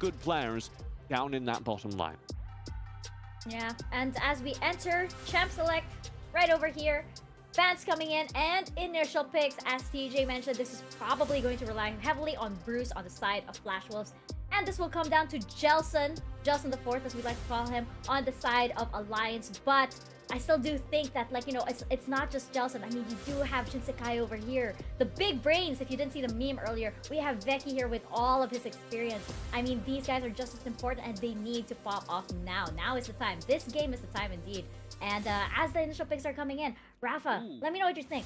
good players down in that bottom line. Yeah, and as we enter Champ Select right over here, fans coming in and initial picks, as TJ mentioned, this is probably going to rely heavily on Bruce on the side of Flash Wolves. And this will come down to Jelson the Fourth, as we like to call him, on the side of Alliance. But I still do think that, like, you know, it's not just Jelson. I mean, you do have Shinsekai over here. The big brains, if you didn't see the meme earlier, we have Veki here with all of his experience. I mean, these guys are just as important and they need to pop off now. Now is the time. This game is the time indeed. And as the initial picks are coming in, Rafa, let me know what you think.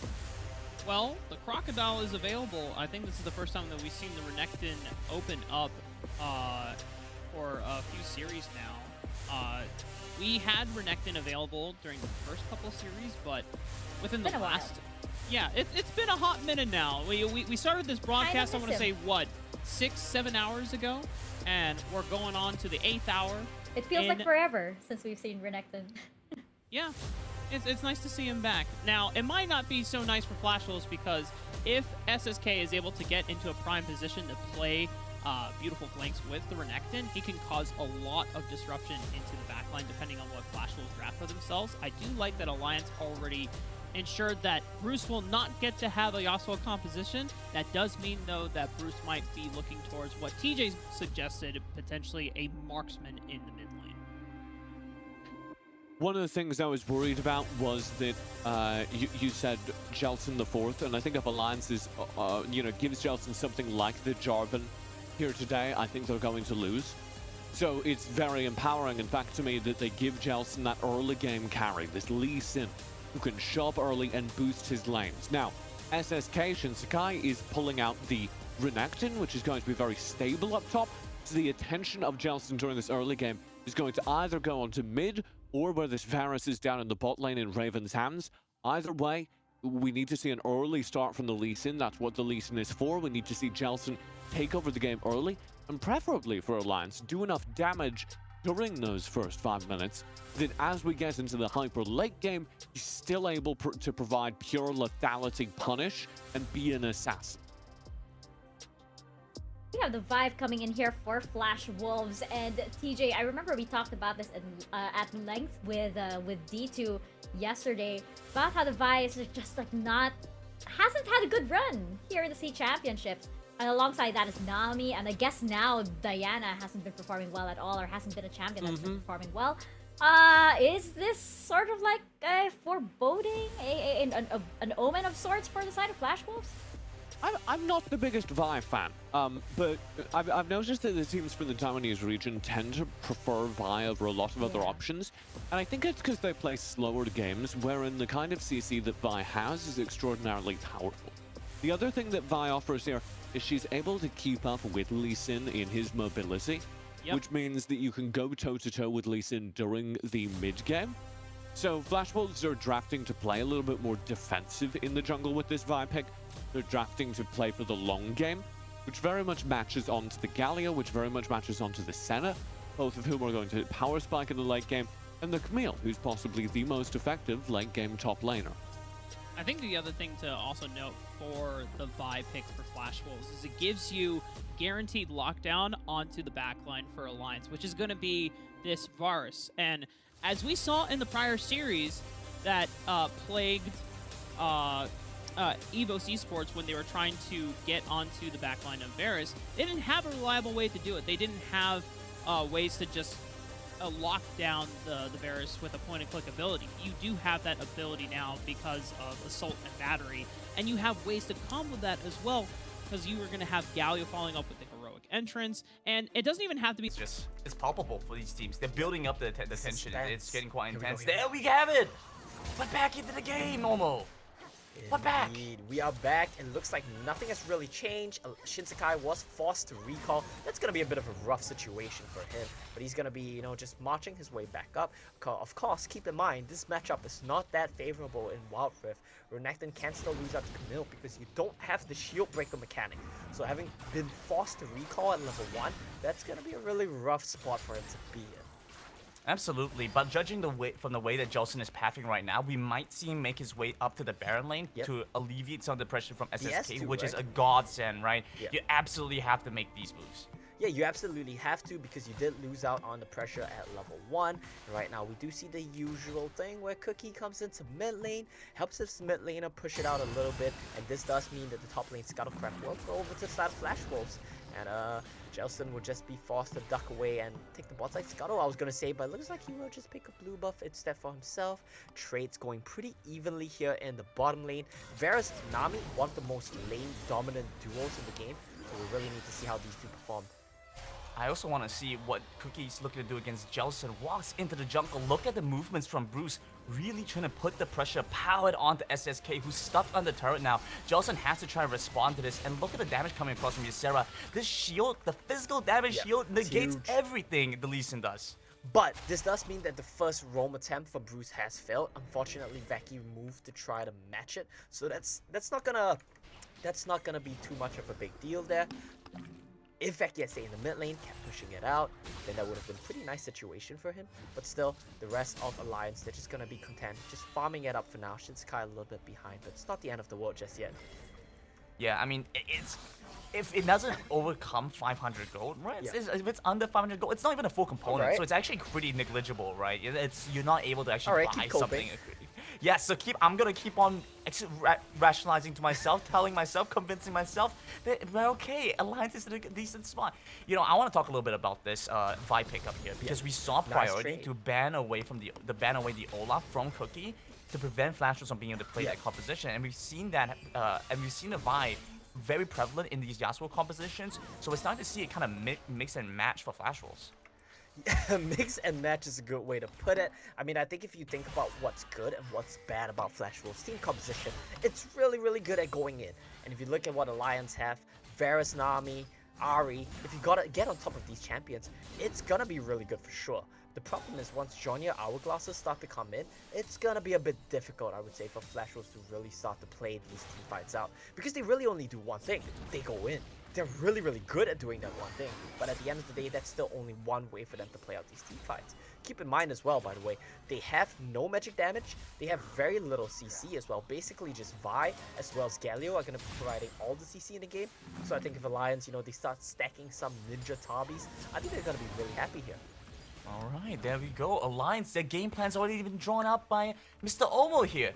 Well, the Crocodile is available. I think this is the first time that we've seen the Renekton open up for a few series now. We had Renekton available during the first couple of series, but within the last... Yeah, it's been a hot minute now. We started this broadcast, I want to say, what, 6-7 hours ago? And we're going on to the 8th hour. It feels like forever since we've seen Renekton. Yeah, it's nice to see him back. Now, it might not be so nice for Flash Wolves because if SSK is able to get into a prime position to play beautiful flanks with the Renekton, he can cause a lot of disruption into the backline depending on what Flash Wolves draft for themselves. I do like that Alliance already ensured that Bruce will not get to have a Yasuo composition. That does mean, though, that Bruce might be looking towards what TJ suggested, potentially a marksman in the mid lane. One of the things I was worried about was that you said Jelson the Fourth, and I think if Alliance is, gives Jelson something like the Jarvan here today, I think they're going to lose. So it's very empowering, in fact, to me, that they give Jelson that early game carry, this Lee Sin, who can shop early and boost his lanes. Now, SSK Shinsekai is pulling out the Renekton, which is going to be very stable up top. So the attention of Jelson during this early game is going to either go onto mid or where this Varus is down in the bot lane in Raven's hands. Either way, we need to see an early start from the Lee Sin. That's what the Lee Sin is for. We need to see Jelson take over the game early, and preferably for Alliance, do enough damage during those first 5 minutes that as we get into the hyper late game, he's still able to provide pure lethality punish and be an assassin. We have the vibe coming in here for Flash Wolves, and TJ, I remember we talked about this at length with D2 yesterday about how the vibe is just like hasn't had a good run here in the C Championships. And alongside that is Nami, and I guess now Diana hasn't been performing well at all, or hasn't been a champion that's been performing well. Is this sort of like a foreboding, an omen of sorts for the side of Flash Wolves? I'm not the biggest Vi fan, but I've noticed that the teams from the Taiwanese region tend to prefer Vi over a lot of other options, and I think it's because they play slower games, wherein the kind of CC that Vi has is extraordinarily powerful. The other thing that Vi offers here is she's able to keep up with Lee Sin in his mobility, which means that you can go toe-to-toe with Lee Sin during the mid-game. So Flash Wolves are drafting to play a little bit more defensive in the jungle with this Vi pick. They're drafting to play for the long game, which very much matches onto the Galio, which very much matches onto the Senna, both of whom are going to power spike in the late game, and the Camille, who's possibly the most effective late game top laner. I think the other thing to also note for the Vi pick for Flash Wolves is it gives you guaranteed lockdown onto the backline for Alliance, which is going to be this Varus. And as we saw in the prior series that plagued EVOS eSports when they were trying to get onto the backline of Varus, they didn't have a reliable way to do it. They didn't have ways to just lock down the Varus with a point-and-click ability. You do have that ability now because of Assault and Battery, and you have ways to combo that as well, because you are going to have Galio following up with the Heroic Entrance, and it doesn't even have to be... It's palpable for these teams. They're building up the tension. It's getting quite intense. There we have it! We're back into the game, Momo! We're back! Indeed, we are back, and looks like nothing has really changed. Shinsekai was forced to recall. That's going to be a bit of a rough situation for him, but he's going to be, just marching his way back up. Of course, keep in mind, this matchup is not that favorable in Wild Rift. Renekton can still lose out to Camille because you don't have the shield breaker mechanic. So having been forced to recall at level 1, that's going to be a really rough spot for him to be in. Absolutely, but judging from the way that Jelson is pathing right now, we might see him make his way up to the Baron lane to alleviate some of the pressure from SSK, which is a godsend, right? You absolutely have to make these moves. Yeah, you absolutely have to, because you did lose out on the pressure at level 1. And right now we do see the usual thing where Cookie comes into mid lane, helps his mid laner push it out a little bit, and this does mean that the top lane Scuttlecraft will go over to the side of Flash Wolves. And Jelson will just be forced to duck away and take the bot side Scuttle, I was gonna say, but it looks like he will just pick a blue buff instead for himself. Trades going pretty evenly here in the bottom lane. Varus Nami, one of the most lane dominant duos in the game, so we really need to see how these two perform. I also want to see what Cookie's looking to do against Jelson. Walks into the jungle. Look at the movements from Bruce. Really trying to put the pressure powered onto SSK, who's stuck on the turret now. Jelson has to try to respond to this. And look at the damage coming across from Ysera. This shield, the physical damage shield, negates huge. Everything the Lee Sin does. But this does mean that the first roam attempt for Bruce has failed. Unfortunately, Vaki moved to try to match it. So that's not gonna be too much of a big deal there. If Veki had stayed in the mid lane, kept pushing it out, then that would have been a pretty nice situation for him. But still, the rest of Alliance, they're just going to be content, just farming it up for now. Shinsekai a little bit behind, but it's not the end of the world just yet. Yeah, I mean, if it doesn't overcome 500 gold, right? Yeah. If it's under 500 gold, it's not even a full component, Alright. so it's actually pretty negligible, right? You're not able to actually Alright, buy keep coping. something. Yeah, so I'm gonna keep on rationalizing to myself, telling myself, convincing myself that we're okay. Alliance is in a decent spot. You know, I want to talk a little bit about this Vi pickup here, because we saw priority trade. to ban away the Olaf from Cookie to prevent Flash from being able to play that composition, and we've seen that, and we've seen the Vi very prevalent in these Yasuo compositions. So we're starting to see it kind of mix and match for Flash rolls. Mix and match is a good way to put it. I mean, I think if you think about what's good and what's bad about Flash Wolves' team composition, it's really, really good at going in. And if you look at what Alliance have, Varus, Nami, Ahri, if you gotta get on top of these champions, it's gonna be really good for sure. The problem is once Jonia Hourglasses start to come in, it's gonna be a bit difficult, I would say, for Flash Wolves to really start to play these team fights out. Because they really only do one thing, they go in. They're really, really good at doing that one thing, but at the end of the day, that's still only one way for them to play out these team fights. Keep in mind as well, by the way, they have no magic damage, they have very little CC as well. Basically just Vi as well as Galio are going to be providing all the CC in the game. So I think if Alliance, you know, they start stacking some ninja Tabis, I think they're going to be really happy here. Alright, there we go. Alliance, their game plan's already been drawn up by Mr. Omo here,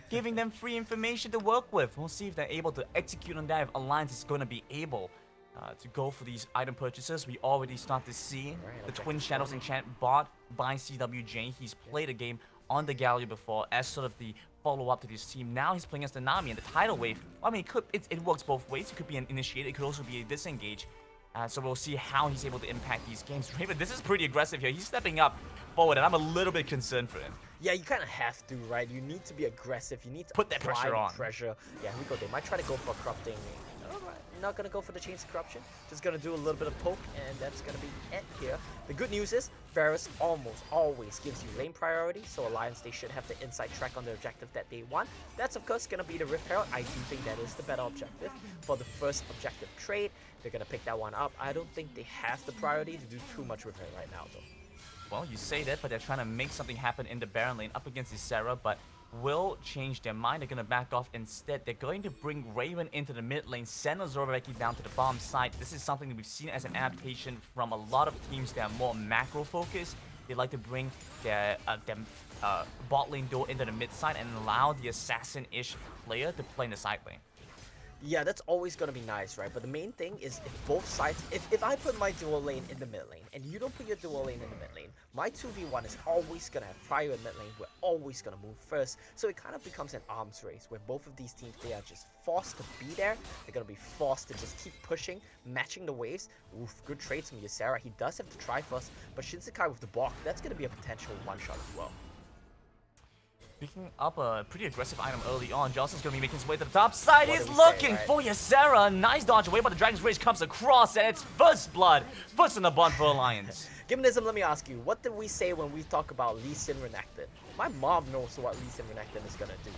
giving them free information to work with. We'll see if they're able to execute on that, if Alliance is going to be able to go for these item purchases. We already start to see the Twin Shadows enchant bought by CWJ. He's played a game on the Gallery before as sort of the follow-up to this team. Now he's playing as the Nami and the tidal wave. I mean, it works both ways. It could be an initiate, it could also be a disengage. So we'll see how he's able to impact these games. Raven, this is pretty aggressive here. He's stepping up forward, and I'm a little bit concerned for him. Yeah, you kind of have to, right? You need to be aggressive. You need to put that pressure on. Yeah, here we go. They might try to go for corrupting. Not gonna go for the chains of corruption. Just gonna do a little bit of poke, and that's gonna be it here. The good news is Varus almost always gives you lane priority, so Alliance, they should have the inside track on the objective that they want. That's of course gonna be the Rift Herald. I do think that is the better objective for the first objective trade. They're gonna pick that one up. I don't think they have the priority to do too much with her right now, though. Well, you say that, but they're trying to make something happen in the Baron lane up against Ysera, but will change their mind. They're going to back off instead. They're going to bring Raven into the mid lane, send Ozorveki down to the bottom side. This is something that we've seen as an adaptation from a lot of teams that are more macro focused. They like to bring their bot lane duo into the mid side and allow the assassin-ish player to play in the side lane. Yeah, that's always going to be nice, right? But the main thing is if both sides, if I put my dual lane in the mid lane and you don't put your dual lane in the mid lane, my 2v1 is always going to have prior in mid lane. We're always going to move first. So it kind of becomes an arms race where both of these teams, they are just forced to be there. They're going to be forced to just keep pushing, matching the waves. Oof, good trades from Ysera. He does have to try first, but Shinsekai with the block, that's going to be a potential one-shot as well. Picking up a pretty aggressive item early on. Johnson's going to be making his way to the top side. What He's did we say, looking right? for Ysera. Nice dodge away, but the Dragon's Rage comes across, and it's first blood. First in the blood for Alliance. Gimnism, let me ask you, what did we say when we talk about Lee Sin Renekton? My mom knows what Lee Sin Renekton is going to do.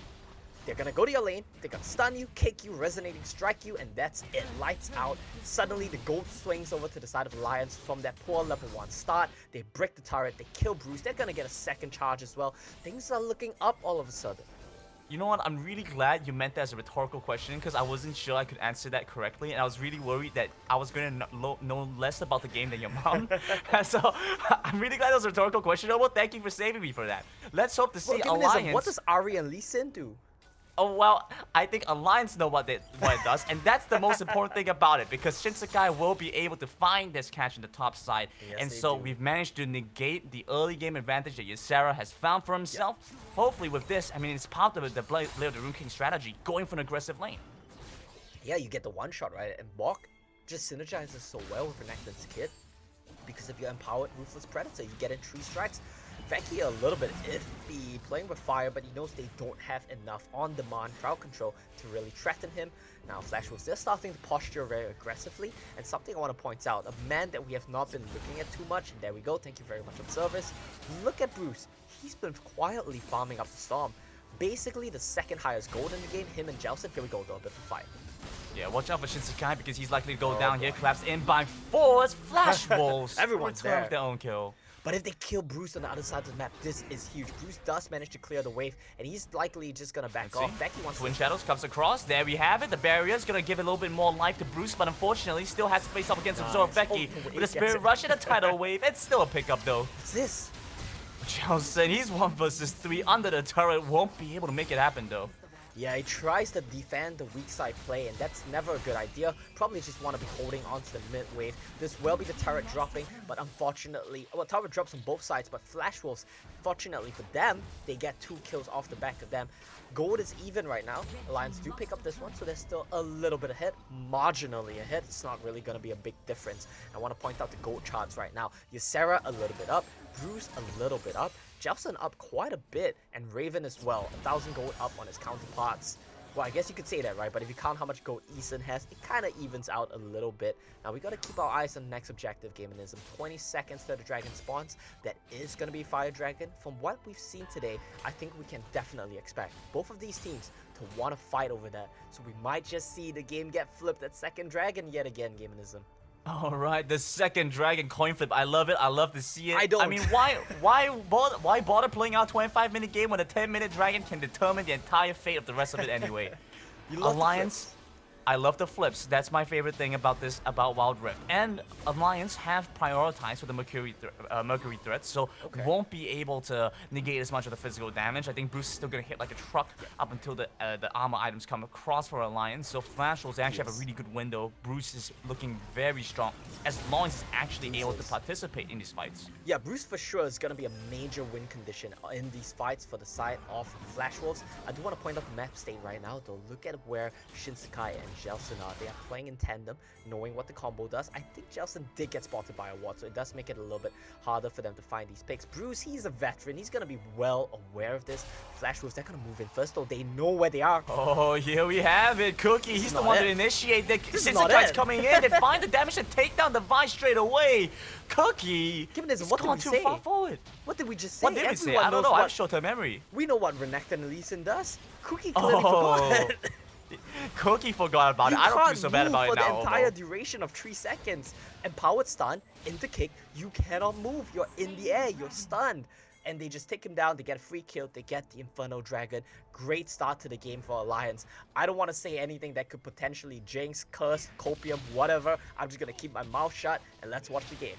They're going to go to your lane, they're going to stun you, kick you, resonating strike you, and that's it. Lights out. Suddenly, the gold swings over to the side of Alliance from that poor level 1 start. They break the turret, they kill Bruce. They're going to get a second charge as well. Things are looking up all of a sudden. You know what? I'm really glad you meant that as a rhetorical question because I wasn't sure I could answer that correctly, and I was really worried that I was going to know less about the game than your mom. So I'm really glad that was a rhetorical question. Well, thank you for saving me for that. Let's hope to see Well, Alliance. what does Ari and Lee Sin do? Oh, well, I think Alliance know what it does, and that's the most important thing about it, because Shinsekai will be able to find this catch in the top side, Yes, and they so do. we've managed to negate the early game advantage that Ysera has found for himself. Hopefully with this, I mean, it's part of the Blade of the Rune King strategy, going for an aggressive lane. Yeah, you get the one shot, right? And Bok just synergizes so well with Renekton's kit. Because if you're empowered Ruthless Predator, you get in 3 strikes. Vecchi a little bit iffy playing with fire, but he knows they don't have enough on-demand crowd control to really threaten him. Now Flash Wolves, they're starting to posture very aggressively, and something I want to point out, a man that we have not been looking at too much, and there we go, thank you very much Observers. Look at Bruce, he's been quietly farming up the Storm. Basically the second highest gold in the game, him and Jelson, here we go, a little bit of a fight. Yeah, watch out for Shinsekai because he's likely to go Oh, down boy. here, collapse in by 4 as Flash Wolves Everyone's return there. with their own kill. But if they kill Bruce on the other side of the map, this is huge. Bruce does manage to clear the wave, and he's likely just gonna back Let's see. off. Becky wants Twin to... Shadows comes across. There we have it. The barrier's gonna give a little bit more life to Bruce, but unfortunately still has to face up against Absorb Becky. Oh, With a gets Spirit it. Rush and a Tidal Wave. It's still a pickup though. What's this? Jelson, he's 1 versus 3 under the turret. Won't be able to make it happen though. Yeah, he tries to defend the weak side play, and that's never a good idea. Probably just want to be holding on to the mid wave. This will be the turret dropping, but unfortunately, well, turret drops on both sides, but Flash Wolves, fortunately for them, they get 2 kills off the back of them. Gold is even right now. Alliance do pick up this one, so they're still a little bit ahead, marginally ahead. It's not really going to be a big difference. I want to point out the gold charts right now. Ysera a little bit up, Bruce a little bit up, Jelson up quite a bit, and Raven as well, 1,000 gold up on his counterparts. Well, I guess you could say that, right? But if you count how much gold Eason has, it kind of evens out a little bit. Now, we got to keep our eyes on the next objective, Gamenism. 20 seconds till the dragon spawns. That is going to be Fire Dragon. From what we've seen today, I think we can definitely expect both of these teams to want to fight over that. So we might just see the game get flipped at second dragon yet again, Gamenism. Alright, the second dragon coin flip. I love it. I love to see it. I don't. I mean, why bother playing out a 25-minute game when a 10-minute dragon can determine the entire fate of the rest of it anyway? You love the Alliance, flips. I love the flips. That's my favorite thing about Wild Rift. And Alliance have prioritized for the Mercury threat, so Okay. won't be able to negate as much of the physical damage. I think Bruce is still gonna hit like a truck up until the armor items come across for Alliance. So Flash Wolves actually have a really good window. Bruce is looking very strong as long as he's actually able to participate in these fights. Yeah, Bruce for sure is going to be a major win condition in these fights for the side of Flash Wolves. I do want to point out the map state right now, though. Look at where Shinsekai and Jelson are. They are playing in tandem, knowing what the combo does. I think Jelson did get spotted by a ward, so it does make it a little bit harder for them to find these picks. Bruce, he's a veteran. He's going to be well aware of this. Flash Wolves, they're going to move in first, though. They know where they are. Oh, here we have it. Cookie, he's the not one it. to initiate the This is not Shinsekai's it. coming in. They find the damage and take down the Vice straight away. Cookie, Given this, he's what did gone we too say? far forward. What did we just say? What did we say? Everyone I don't knows know. I have what- short-term memory. We know what Renekton and Lee Sin does. Cookie clearly Oh, forgot. Cookie forgot about You it. I don't feel can't so bad move about for it now. the entire Omo. duration of 3 seconds. Empowered stun, into kick, you cannot move. You're in the air, you're stunned. And they just take him down, they get a free kill, they get the Inferno Dragon. Great start to the game for Alliance. I don't want to say anything that could potentially jinx, curse, copium, whatever. I'm just going to keep my mouth shut and let's watch the game.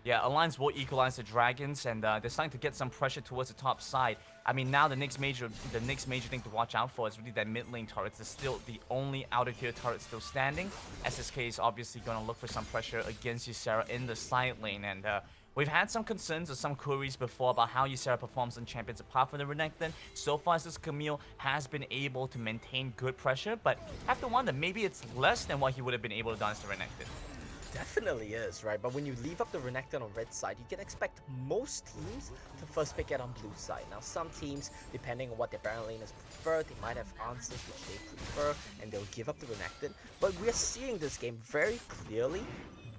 Yeah, Alliance will equalize the dragons, and they're starting to get some pressure towards the top side. I mean, now the next major thing to watch out for is really that mid lane turrets. It's still the only outer tier turret still standing. SSK is obviously going to look for some pressure against Ysera in the side lane, and we've had some concerns or some queries before about how Ysera performs in champions apart from the Renekton. So far, this Camille has been able to maintain good pressure, but I have to wonder, maybe it's less than what he would have been able to do as the Renekton. Definitely is, right? But when you leave up the Renekton on red side, you can expect most teams to first pick it on blue side. Now, some teams, depending on what their Baron laners prefer, they might have answers which they prefer, and they'll give up the Renekton. But we're seeing this game very clearly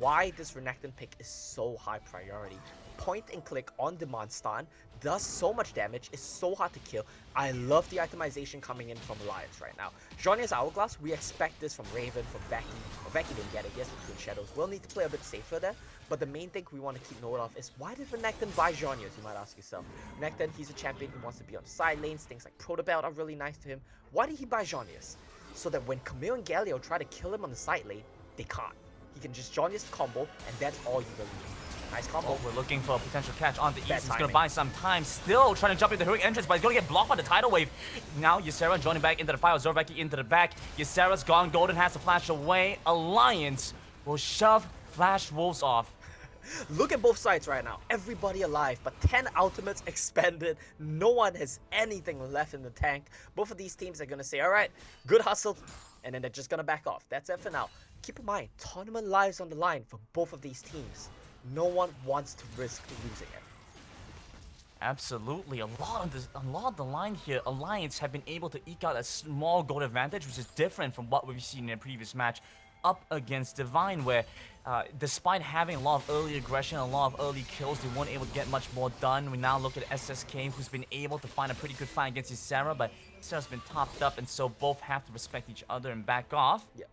why this Renekton pick is so high priority. Point and click on demand stun, does so much damage, is so hard to kill. I love the itemization coming in from Alliance right now. Zhonya's Hourglass, we expect this from Raven, from Veki. Well, Veki didn't get it, yes, with Twin Shadows. We'll need to play a bit safer there, but the main thing we want to keep note of is why did Renekton buy Zhonya's, you might ask yourself. Renekton, he's a champion who wants to be on the side lanes, things like Protobelt are really nice to him. Why did he buy Zhonya's? So that when Camille and Galio try to kill him on the side lane, they can't. He can just Zhonya's combo, and that's all you really need. Nice combo. Oh, we're looking for a potential catch on the east. He's timing. gonna buy some time. Still trying to jump into the heroic entrance, but he's gonna get blocked by the tidal wave. Now Ysera joining back into the fire. Zorveki into the back. Ysera's gone. Golden has to flash away. Alliance will shove Flash Wolves off. Look at both sides right now. Everybody alive, but 10 ultimates expended. No one has anything left in the tank. Both of these teams are gonna say, alright, good hustle, and then they're just gonna back off. That's it for now. Keep in mind, tournament lives on the line for both of these teams. No one wants to risk losing it. Absolutely. A lot of the line here, Alliance have been able to eke out a small gold advantage, which is different from what we've seen in a previous match up against Divine, where despite having a lot of early aggression, a lot of early kills, they weren't able to get much more done. We now look at SSK, who's been able to find a pretty good fight against Ysera, but Ysera's been topped up, and so both have to respect each other and back off. Yeah.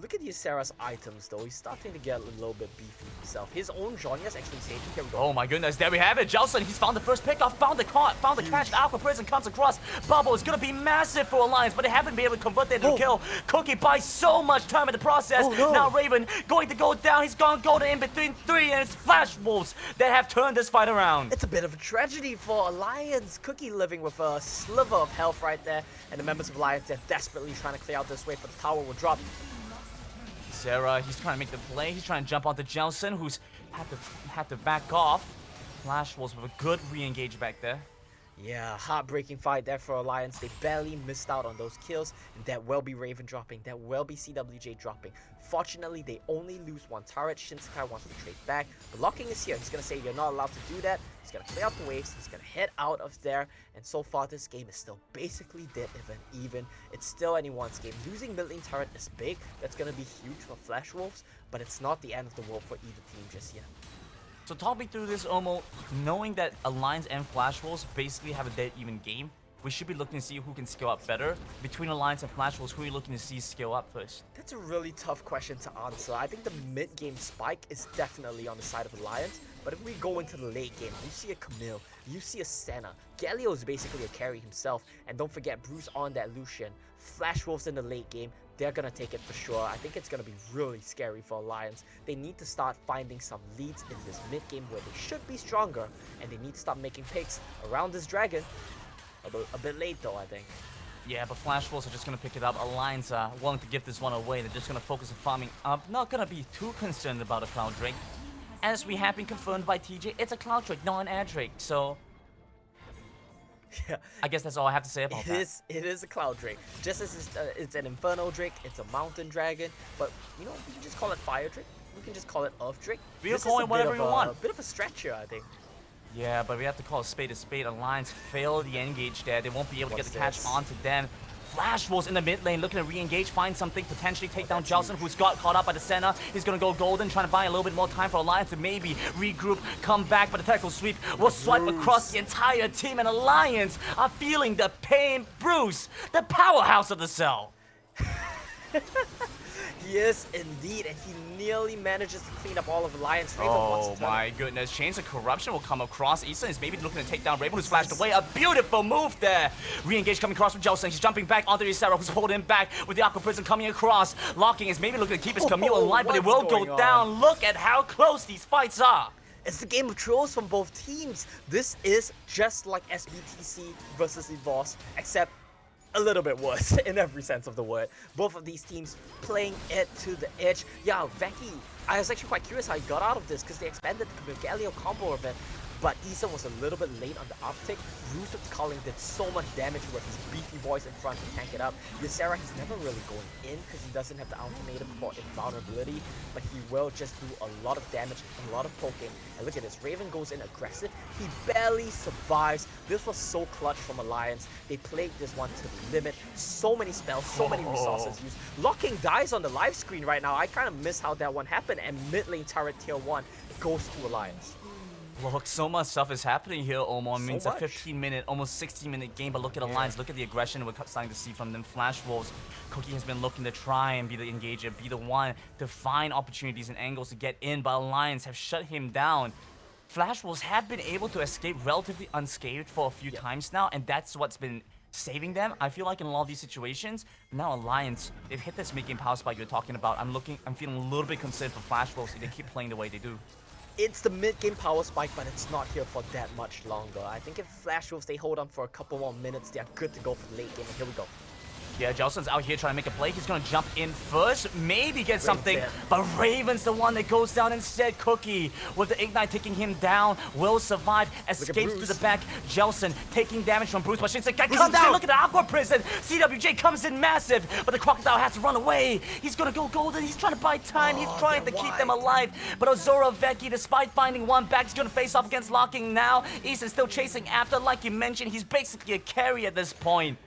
Look at Ysera's items though, he's starting to get a little bit beefy himself. His own Zhonya's actually saving. Here we go. Oh my goodness, there we have it. Jelson, he's found the first pickoff, found the catch. Aqua Prison comes across. Bubble is gonna be massive for Alliance, but they haven't been able to convert that into a kill. Cookie buys so much time in the process. Oh, no. Now Raven going to go down. He's gone golden in between three, and it's Flash Wolves that have turned this fight around. It's a bit of a tragedy for Alliance. Cookie living with a sliver of health right there, and the members of Alliance, they're desperately trying to clear out this wave, but the tower will drop. Sarah, he's trying to make the play. He's trying to jump onto Jelson, who's had to back off. Flash Wolves with a good re-engage back there. Yeah, heartbreaking fight there for Alliance. They barely missed out on those kills, and that will be Raven dropping, that will be CWJ dropping. Fortunately, they only lose one turret. Shinsekai wants to trade back, but Locking is here. He's going to say you're not allowed to do that. He's going to clear out the waves. He's going to head out of there, and so far this game is still basically dead even. It's still anyone's game. Losing mid lane turret is big. That's going to be huge for Flash Wolves, but it's not the end of the world for either team just yet. So talk me through this, Omo. Knowing that Alliance and Flash Wolves basically have a dead even game, we should be looking to see who can scale up better. Between Alliance and Flash Wolves, who are you looking to see scale up first? That's a really tough question to answer. I think the mid-game spike is definitely on the side of Alliance, but if we go into the late game, you see a Camille, you see a Senna. Galio is basically a carry himself, and don't forget Bruce on that Lucian. Flash Wolves in the late game, they're gonna take it for sure. I think it's gonna be really scary for Alliance. They need to start finding some leads in this mid game where they should be stronger, and they need to start making picks around this dragon. A bit late though, I think. Yeah, but Flash Wolves are just gonna pick it up. Alliance are willing to give this one away. They're just gonna focus on farming up. Not gonna be too concerned about a Cloud Drake. As we have been confirmed by TJ, it's a Cloud Drake, not an Air Drake. So Yeah, I guess that's all I have to say about that. It is a Cloud Drake. Just as it's an Inferno Drake, it's a Mountain Dragon, but you know, we can just call it Fire Drake. We can just call it Earth Drake. We can call it whatever we want. A bit of a stretch here, I think. Yeah, but we have to call a spade a spade. Alliance failed the engage there. They won't be able to get the catch onto them. Flash Wolves in the mid lane looking to re-engage, find something, potentially take down Jelson, who's got caught up by the Senna. He's going to go golden, trying to buy a little bit more time for Alliance to maybe regroup, come back, but the tactical sweep will swipe across the entire team, and Alliance are feeling the pain. Bruce, the powerhouse of the cell. Yes, indeed, and he nearly manages to clean up all of Alliance. Raven wants Oh to turn my it. goodness, Chains of Corruption will come across. Easton is maybe looking to take down Raven, who's flashed away. A beautiful move there. Re-engage coming across from Jelson. He's jumping back onto Ysera, who's pulled him back with the Aqua Prison coming across. Locking is maybe looking to keep his Camille alive, but it will what's go going down. on? Look at how close these fights are. It's the game of trolls from both teams. This is just like SBTC versus EVOS, except a little bit worse in every sense of the word. Both of these teams playing it to the edge. Yeah, Veki, I was actually quite curious how he got out of this because they expanded the Galio combo of it. but Eason was a little bit late on the uptick. Bruce with Culling did so much damage with his beefy boys in front to tank it up. Ysera, he's never really going in because he doesn't have the ultimatum for invulnerability, but he will just do a lot of damage, a lot of poking. And look at this, Raven goes in aggressive. He barely survives. This was so clutch from Alliance. They played this one to the limit. So many spells, so many resources used. Locking dies on the live screen right now. I kind of miss how that one happened. And mid lane turret tier 1 goes to Alliance. Look, so much stuff is happening here, Omo. I mean, it's a much. 15-minute, almost 16-minute game, but look at Alliance, look at the aggression we're starting to see from them. Flash Wolves, Cookie has been looking to try and be the engager, be the one to find opportunities and angles to get in, but Alliance have shut him down. Flash Wolves have been able to escape relatively unscathed for a few times now, and that's what's been saving them. I feel like in a lot of these situations, now Alliance, they've hit this mid-game power spike you're talking about. I'm feeling a little bit concerned for Flash Wolves if they keep playing the way they do. It's the mid-game power spike, but it's not here for that much longer. I think if Flash Wolves, they hold on for a couple more minutes, they are good to go for the late game, and here we go. Yeah, Jelson's out here trying to make a play. He's gonna jump in first, maybe get something, dead. but Raven's the one that goes down instead. Cookie, with the Ignite taking him down, will survive, escapes through the back. Jelson taking damage from Bruce, but Shinsekai comes in, look at the Aqua Prison. CWJ comes in massive, but the Crocodile has to run away. He's gonna go golden, he's trying to buy time, he's trying to keep them alive. But Ozora Vecchi, despite finding one back, he's gonna face off against Locking now. Eason's still chasing after, like you mentioned, he's basically a carry at this point.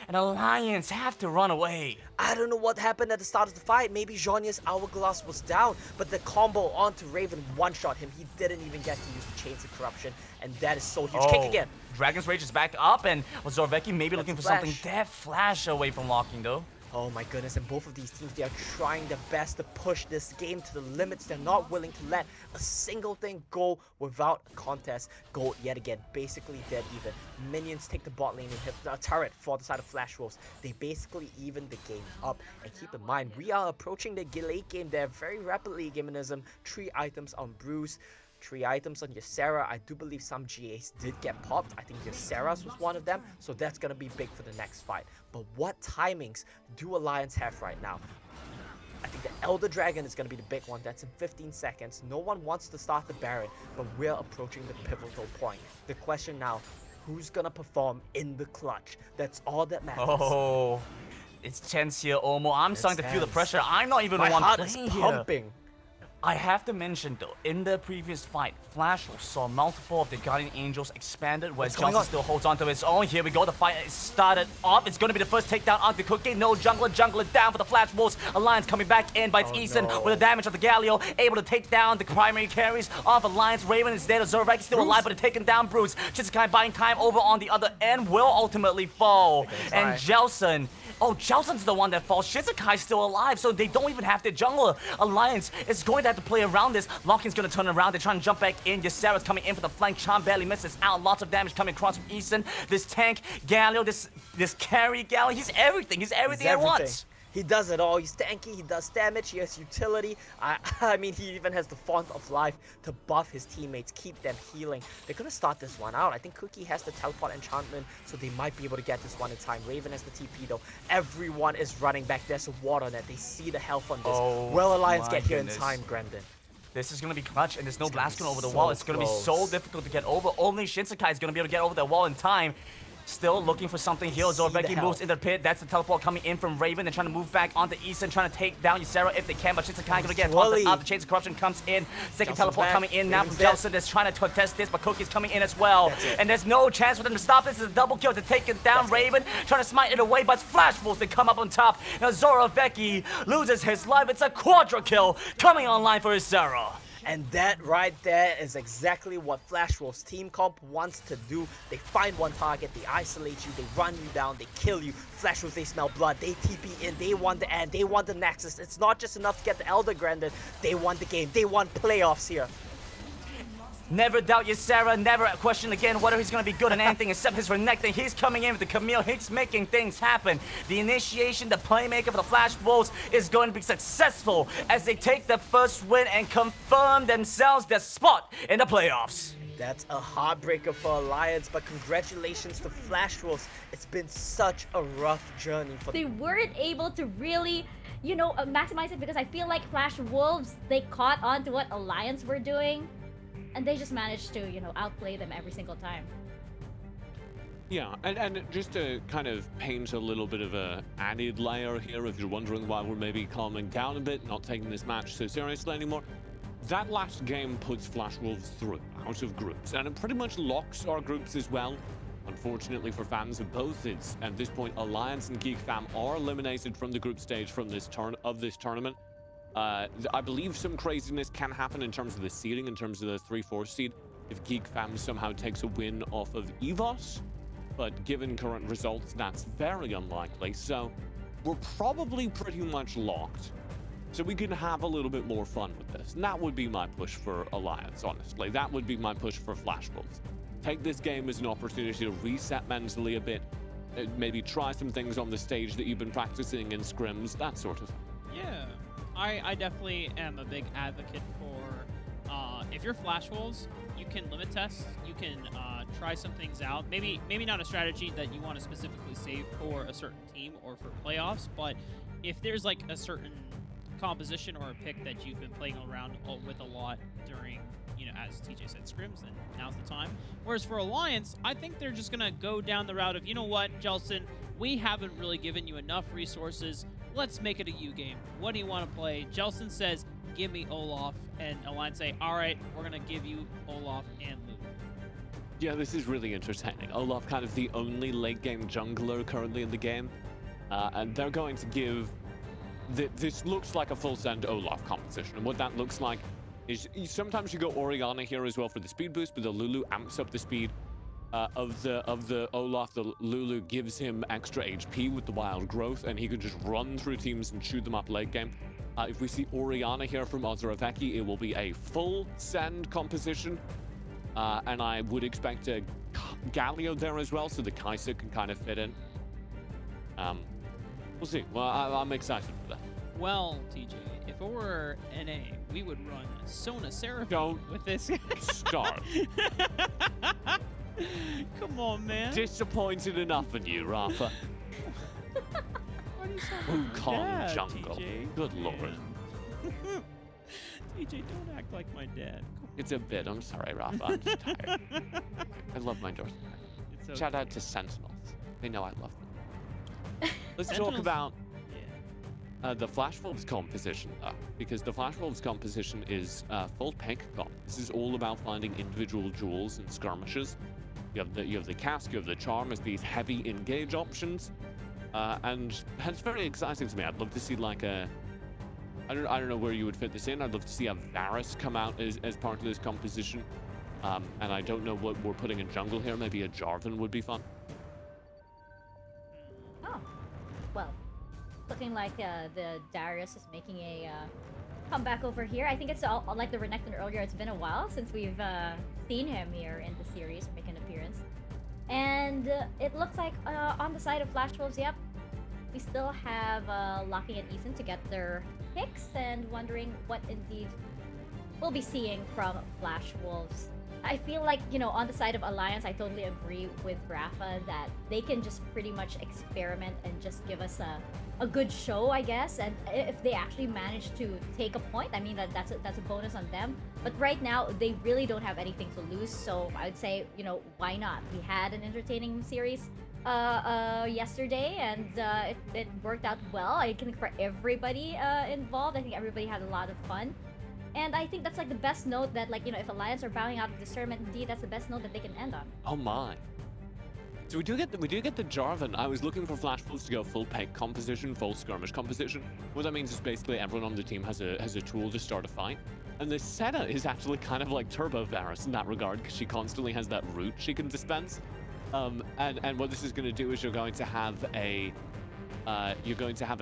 And Alliance have to run away. I don't know what happened at the start of the fight. Maybe Zhonya's Hourglass was down, but the combo onto Raven one-shot him. He didn't even get to use the Chains of Corruption, and that is so huge. Kick again. Dragon's Rage is back up, and Zorvecki maybe looking for Flash. something. That flash away from Locking, though. Oh my goodness, and both of these teams, they are trying their best to push this game to the limits. They're not willing to let a single thing go without a contest. Go yet again, basically dead even. Minions take the bot lane and hit the turret for the side of Flash Wolves. They basically even the game up. And keep in mind, we are approaching the late game there very rapidly. Gaminism, 3 items on Bruce. 3 items on Ysera. I do believe some GAs did get popped. I think Ysera's was one of them, so that's gonna be big for the next fight. But what timings do Alliance have right now? I think the Elder Dragon is gonna be the big one. That's in 15 seconds. No one wants to start the Baron, but we're approaching the pivotal point. The question now, who's gonna perform in the clutch? That's all that matters. Oh, it's tense here, Omo. I'm starting to feel the pressure. I'm not even the My one heart is playing here. pumping. I have to mention though, in the previous fight, Flash saw multiple of the Guardian Angels expanded, where Johnson still holds on to his own. Here we go, the fight is started off. It's going to be the first takedown of the Cookie. No jungler down for the Flash Wolves. Alliance coming back in, bites Eason with the damage of the Galio, able to take down the primary carries of Alliance. Raven is dead, Zervek is still alive, but they're taking down Bruce. Shizukai buying time over on the other end, will ultimately fall. And Jelson, Jelson's the one that falls. Shizukai's still alive, so they don't even have their jungler. Alliance is going to have to play around this. Locking's going to turn around. They're trying to jump back in. Ysera's coming in for the flank. Charm barely misses out. Lots of damage coming across from Eason. This tank, Galio, this carry Galio. He's everything. He's everything at once. He does it all. He's tanky, he does damage, he has utility. I mean, he even has the Font of Life to buff his teammates, keep them healing. They're gonna start this one out. I think Cookie has the teleport enchantment, so they might be able to get this one in time. Raven has the TP though. Everyone is running back. There's a water net. They see the health on this. Will Alliance get here in time, Grandin? This is going to be clutch, and there's no Blaskin over the wall. It's going to be so difficult to get over. Only Shinsekai is going to be able to get over the wall in time. Still looking for something here. Zorvecki moves in the pit. That's the teleport coming in from Raven. They're trying to move back onto Eason, trying to take down Ysera if they can, but Shinsekai going to get taunted up. The Chains of Corruption comes in. Second teleport coming in now from Jelson. That's trying to contest this, but Cookie's coming in as well. And there's no chance for them to stop this. It's a double kill to take it down. Raven trying to smite it away, but Flash Wolves they come up on top. Now Zorvecki loses his life. It's a quadra kill coming online for Ysera. And that right there is exactly what Flash Wolves team comp wants to do. They find one target, they isolate you, they run you down, they kill you. Flash Wolves, they smell blood, they TP in, they want the end, they want the Nexus. It's not just enough to get the Elder Grandin, they want the game, they want playoffs here. Never doubt Ysera, never question again whether he's going to be good at anything except his Renekton. He's coming in with the Camille, he's making things happen. The initiation, the playmaker for the Flash Wolves is going to be successful as they take the first win and confirm themselves their spot in the playoffs. That's a heartbreaker for Alliance, but congratulations to Flash Wolves. It's been such a rough journey for them. They weren't able to really, you know, maximize it because I feel like Flash Wolves, they caught on to what Alliance were doing. and they just managed to, outplay them every single time. Yeah, and just to kind of paint a little bit of a added layer here, if you're wondering why we're maybe calming down a bit, not taking this match so seriously anymore, that last game puts Flash Wolves through, out of groups, and it pretty much locks our groups as well. Unfortunately for fans of both, it's at this point Alliance and Geek Fam are eliminated from the group stage from this tournament. I believe some craziness can happen in terms of the seeding, in terms of the 3-4 seed, if Geek Fam somehow takes a win off of EVOS. But given current results, that's very unlikely. So we're probably pretty much locked. So we can have a little bit more fun with this. And that would be my push for Alliance, honestly. That would be my push for Flash Wolves. Take this game as an opportunity to reset mentally a bit. Maybe try some things on the stage that you've been practicing in scrims, that sort of thing. Yeah, I definitely am a big advocate for if you're Flash Wolves, you can limit test, you can try some things out. Maybe not a strategy that you want to specifically save for a certain team or for playoffs, but if there's like a certain composition or a pick that you've been playing around with a lot during, as TJ said, scrims, then now's the time. Whereas for Alliance, I think they're just gonna go down the route of, you know what, Jelson, we haven't really given you enough resources. Let's make it a U game. What do you want to play? Jelson says, give me Olaf, and Alliance say, all right, we're gonna give you Olaf and Lulu. Yeah, this is really entertaining. Olaf kind of the only late game jungler currently in the game, and they're going to give this looks like a full send Olaf composition, and what that looks like is sometimes you go Orianna here as well for the speed boost, but the Lulu amps up the speed of the Olaf. The Lulu gives him extra HP with the wild growth, and he can just run through teams and shoot them up late game. If we see Orianna here from Ozurafeki, it will be a full send composition, and I would expect a Galio there as well, so the Kai'Sa can kind of fit in. We'll see. Well, I'm excited for that. Well, TJ, if it were NA, we would run Sona Seraphine Don't with this. Start. Come on, man. Disappointed enough in you, Rafa. Why do you sound like Wukong my dad, jungle. TJ? Good lord. TJ, don't act like my dad. Come It's a bit. I'm sorry, Rafa. I'm just tired. I love my North America. It's okay. Shout out to Sentinels. They know I love them. Let's talk Sentinels- about Yeah. the Flash Wolves composition, though, because the Flash Wolves composition is full pick comp. This is all about finding individual jewels and skirmishes. You have the cask, you have the charm as these heavy engage options, and that's very exciting to me. I'd love to see like a, I don't know where you would fit this in. I'd love to see a Varus come out as part of this composition, and I don't know what we're putting in jungle here. Maybe a Jarvan would be fun. Oh, well, looking like the Darius is making a comeback over here. I think it's all like the Renekton earlier. It's been a while since we've seen him here in the series make an appearance, and it looks like on the side of Flash Wolves, yep, we still have Locking and Eason to get their picks, and wondering what indeed we'll be seeing from Flash Wolves. I feel like, on the side of Alliance, I totally agree with Rafa that they can just pretty much experiment and just give us a good show, I guess. And if they actually manage to take a point, I mean, that's a bonus on them. But right now, they really don't have anything to lose. So I would say, why not? We had an entertaining series yesterday, and it worked out well. I think for everybody involved, I think everybody had a lot of fun. And I think that's like the best note that, like, if Alliance are bowing out of this tournament, indeed, that's the best note that they can end on. Oh my. So we do get the Jarvan. I was looking for Flash Wolves to go full pick composition, full skirmish composition. What that means is basically everyone on the team has a tool to start a fight. And the Senna is actually kind of like Turbo Varus in that regard, because she constantly has that root she can dispense. And what this is going to do is you're going to have a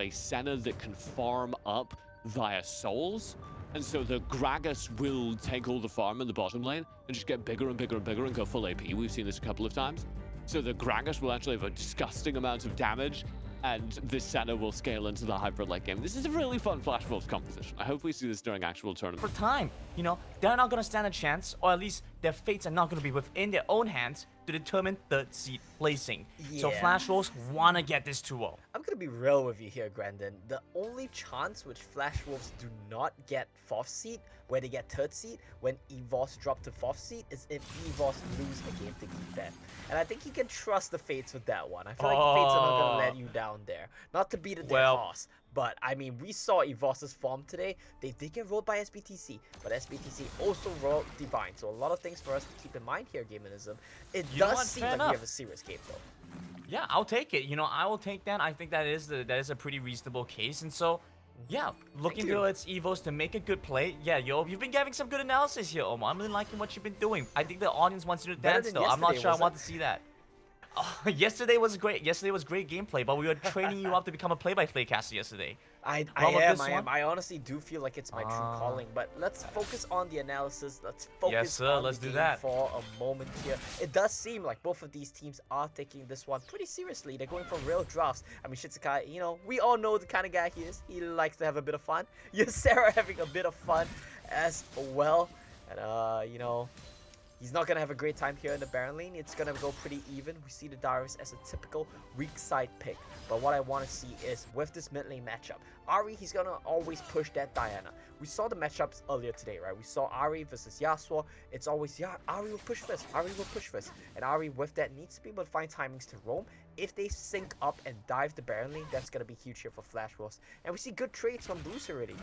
Senna that can farm up via souls. And so the Gragas will take all the farm in the bottom lane and just get bigger and bigger and bigger and go full AP. We've seen this a couple of times. So the Gragas will actually have a disgusting amount of damage, and the Senna will scale into the hyper late game. This is a really fun Flash Wolves composition. I hope we see this during actual tournament. For time, they're not gonna stand a chance, or at least their fates are not going to be within their own hands to determine third seed placing. So Yeah. Flash Wolves want to get this 2-0. I'm gonna be real with you here, Grandin. The only chance which Flash Wolves do not get 4th seed, where they get 3rd seed, when EVOS drop to 4th seed, is if EVOS lose a game to keep that. And I think you can trust the Fates with that one. I feel like the Fates are not gonna let you down there. Not to beat a dead horse, but I mean, we saw EVOS's form today. They did get rolled by SBTC, but SBTC also rolled Divine. So a lot of things for us to keep in mind here, Gaminism. It does seem like we have a serious game though. Yeah, I'll take it. You know, I will take that. I think that is a pretty reasonable case. And so, yeah, looking towards EVOS to make a good play. Yeah, yo, you've been giving some good analysis here, Omar. I'm really liking what you've been doing. I think the audience wants you to dance though. I'm not sure I want to see that. Oh, yesterday was great. Yesterday was great gameplay, but we were training you up to become a play-by-play caster yesterday. I am. I honestly do feel like it's my true calling. But let's focus on the analysis. Let's focus on the game for a moment here. It does seem like both of these teams are taking this one pretty seriously. They're going for real drafts. I mean, Shinsekai, you know, we all know the kind of guy he is. He likes to have a bit of fun. Sarah having a bit of fun as well. And, you know, he's not going to have a great time here in the Baron lane. It's going to go pretty even. We see the Darius as a typical weak side pick. But what I want to see is, with this mid lane matchup, Ahri, he's going to always push that Diana. We saw the matchups earlier today, right? We saw Ahri versus Yasuo. It's always, yeah, Ahri will push first. Ahri will push first. And Ahri, with that, needs to be able to find timings to roam. If they sync up and dive the Baron lane, that's going to be huge here for Flash Wolves. And we see good trades from Bruce already.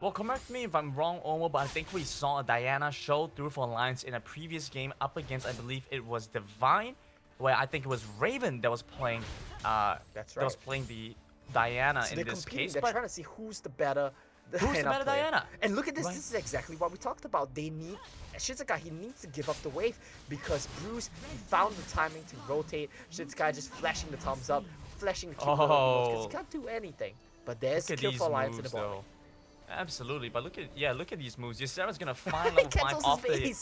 Well, correct me if I'm wrong, Omo, but I think we saw Diana show through for Alliance in a previous game up against, I believe it was Divine, where I think it was Raven that was playing. That's right. That was playing the Diana so in this case. They're trying to see who's the better. Who's the better Diana? And look at this. Right. This is exactly what we talked about. They need Shinsekai. He needs to give up the wave because Bruce, he found the timing to rotate. Shinsekai just flashing the thumbs up, flashing the Q because he can't do anything. But there's kill for Alliance in the bottom. Absolutely, but look at these moves. Ysera's gonna find level 5 off the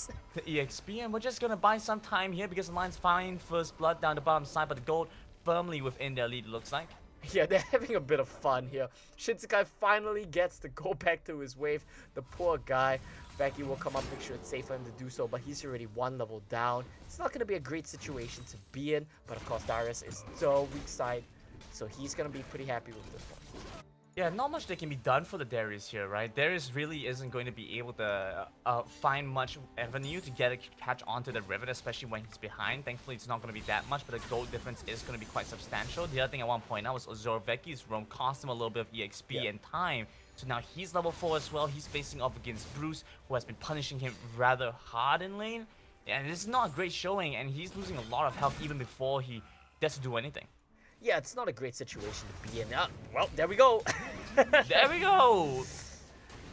EXP, and we're just gonna buy some time here because Alliance find first blood down the bottom side, but the gold firmly within their lead, looks like. Yeah, they're having a bit of fun here. Shinsekai finally gets to go back to his wave. The poor guy. Becky will come up, make sure it's safe for him to do so, but he's already one level down. It's not gonna be a great situation to be in, but of course Darius is the weak side, so he's gonna be pretty happy with this one. Yeah, not much that can be done for the Darius here, right? Darius really isn't going to be able to find much avenue to catch onto the Rivet, especially when he's behind. Thankfully, it's not going to be that much, but the gold difference is going to be quite substantial. The other thing I want to point out was Zorveki's roam cost him a little bit of EXP and time. So now he's level 4 as well. He's facing off against Bruce, who has been punishing him rather hard in lane. And this is not a great showing, and he's losing a lot of health even before he gets to do anything. Yeah, it's not a great situation to be in. Well, there we go. There we go.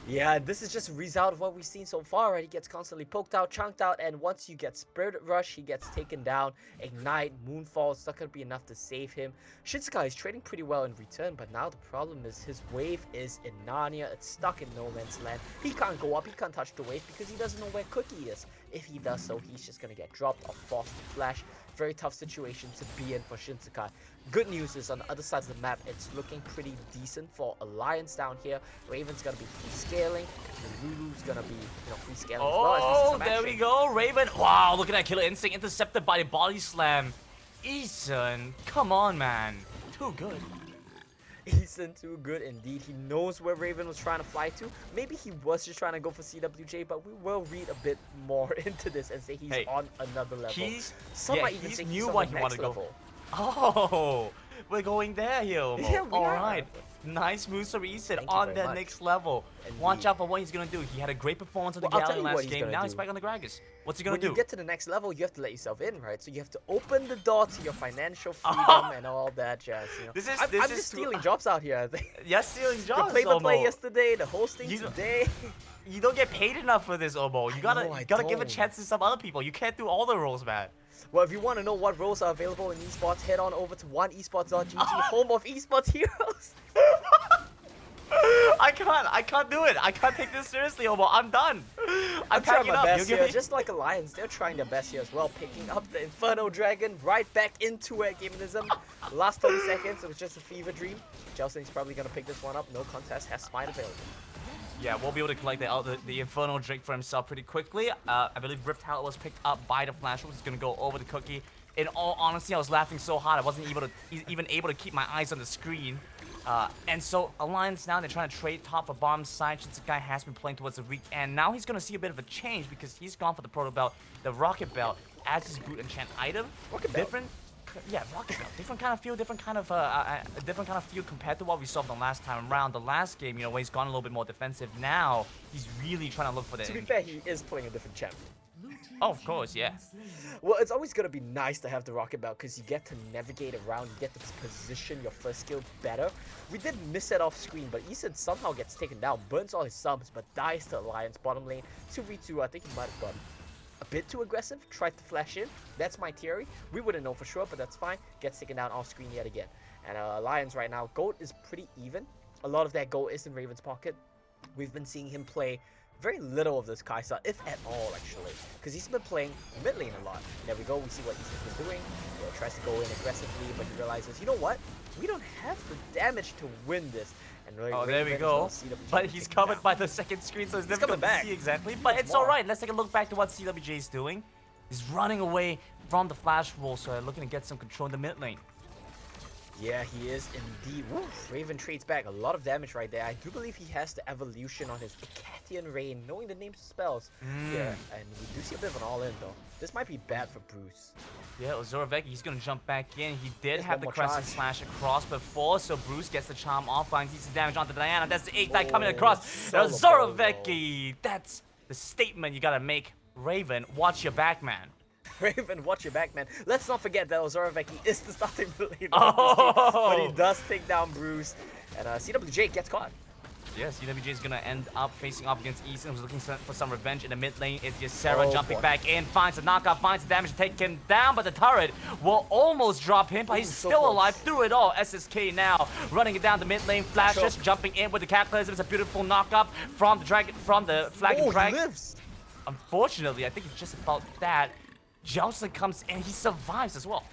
Yeah, this is just a result of what we've seen so far, right? He gets constantly poked out, chunked out, and once you get Spirit Rush, he gets taken down. Ignite, Moonfall, it's not going to be enough to save him. Shinsekai is trading pretty well in return, but now the problem is his wave is in Narnia. It's stuck in no man's land. He can't go up, he can't touch the wave because he doesn't know where Cookie is. If he does so, he's just going to get dropped or forced to flash. Very tough situation to be in for Shinsekai. Good news is on the other side of the map, it's looking pretty decent for Alliance down here. Raven's gonna be free scaling, and Lulu's gonna be, free scaling as well. Oh, there we go, Raven. Wow, look at that killer instinct intercepted by the body slam. Eason, come on, man, too good. Eason too good indeed. He knows where Raven was trying to fly to. Maybe he was just trying to go for CWJ, but we will read a bit more into this and say he's on another level. Some might even say he's on the next level. Oh, we're going there, yo. Yeah, we are. Alright. Nice moves from Eason on that next level. Indeed. Watch out for what he's going to do. He had a great performance on the Galleon last game. Now he's back on the Gragas. What's he going to do? When you get to the next level, you have to let yourself in, right? So you have to open the door to your financial freedom and all that jazz. I'm just stealing jobs out here, I think. You're stealing jobs, the play-by-play yesterday, the hosting today. You don't get paid enough for this, Omo. You gotta give a chance to some other people. You can't do all the roles, man. Well, if you want to know what roles are available in esports, head on over to oneesports.gg, home of esports heroes. I can't do it. I can't take this seriously, Omo. I'm done. I'm trying my best here, just like Alliance. They're trying their best here as well, picking up the Inferno Dragon right back into it. Gaminism. Last 30 seconds, it was just a fever dream. Jelsin's probably going to pick this one up. No contest, has Smite available. Yeah, we'll be able to collect the Infernal Drake for himself pretty quickly. I believe Rift Talent was picked up by the Flash Wolves. He's going to go over the Cookie. In all honesty, I was laughing so hard I wasn't even able to keep my eyes on the screen. And so Alliance now, they're trying to trade top for bottom side since the guy has been playing towards the weak end. Now he's going to see a bit of a change because he's gone for the Proto Belt, the Rocket Belt, as his boot enchant item. Rocket Belt? Different. Yeah, Rocket Belt. Different kind of feel, different kind of feel compared to what we saw from the last time around. The last game, you know, where he's gone a little bit more defensive. Now he's really trying to look for the. To be fair, he is playing a different champion. Oh, of course, yeah. Well, it's always gonna be nice to have the Rocket Belt because you get to navigate around, you get to position your first skill better. We did miss it off screen, but Eason somehow gets taken down, burns all his subs, but dies to Alliance bottom lane. 2v2, I think he might have gone a bit too aggressive, tried to flash in. That's my theory. We wouldn't know for sure, but that's fine. Gets taken down off screen yet again. And Alliance right now, gold is pretty even. A lot of that gold is in Raven's pocket. We've been seeing him play very little of this Kai'Sa, if at all, actually. Because he's been playing mid lane a lot. There we go, we see what Eason's been doing. He tries to go in aggressively, but he realizes, you know what? We don't have the damage to win this. And really, Oh, there we go. But he's covered by the second screen, so it's difficult to see exactly. But it's alright. Let's take a look back to what CWJ is doing. He's running away from the Flash Wolf, so looking to get some control in the mid lane. Yeah, he is indeed. Woo, Raven trades back a lot of damage right there. I do believe he has the evolution on his Icathian Rain, knowing the names of spells. Yeah, and we do see a bit of an all-in though. This might be bad for Bruce. Yeah, Zoravec, he's going to jump back in. He did have the Crescent Slash across before, so Bruce gets the charm off, finds decent damage onto Diana. That's the 8-die coming across. Zoravec, that's the statement you got to make. Raven, watch your back, man. Raven, watch your back, man. Let's not forget that Zoravec is the starting laner. Oh! But he does take down Bruce, and CWJ gets caught. Yes, CWJ is going to end up facing off against Easton, who's looking for some revenge in the mid lane. It's just Sarah jumping back in, finds the knockout, finds the damage to take him down, but the turret will almost drop him, but he's still alive through it all. SSK now running it down the mid lane, flashes, jumping in with the Cataclysm. It's a beautiful knockup from the dragon, from the flagging drag. He lives. Unfortunately, I think it's just about that. Jocelyn comes in, he survives as well.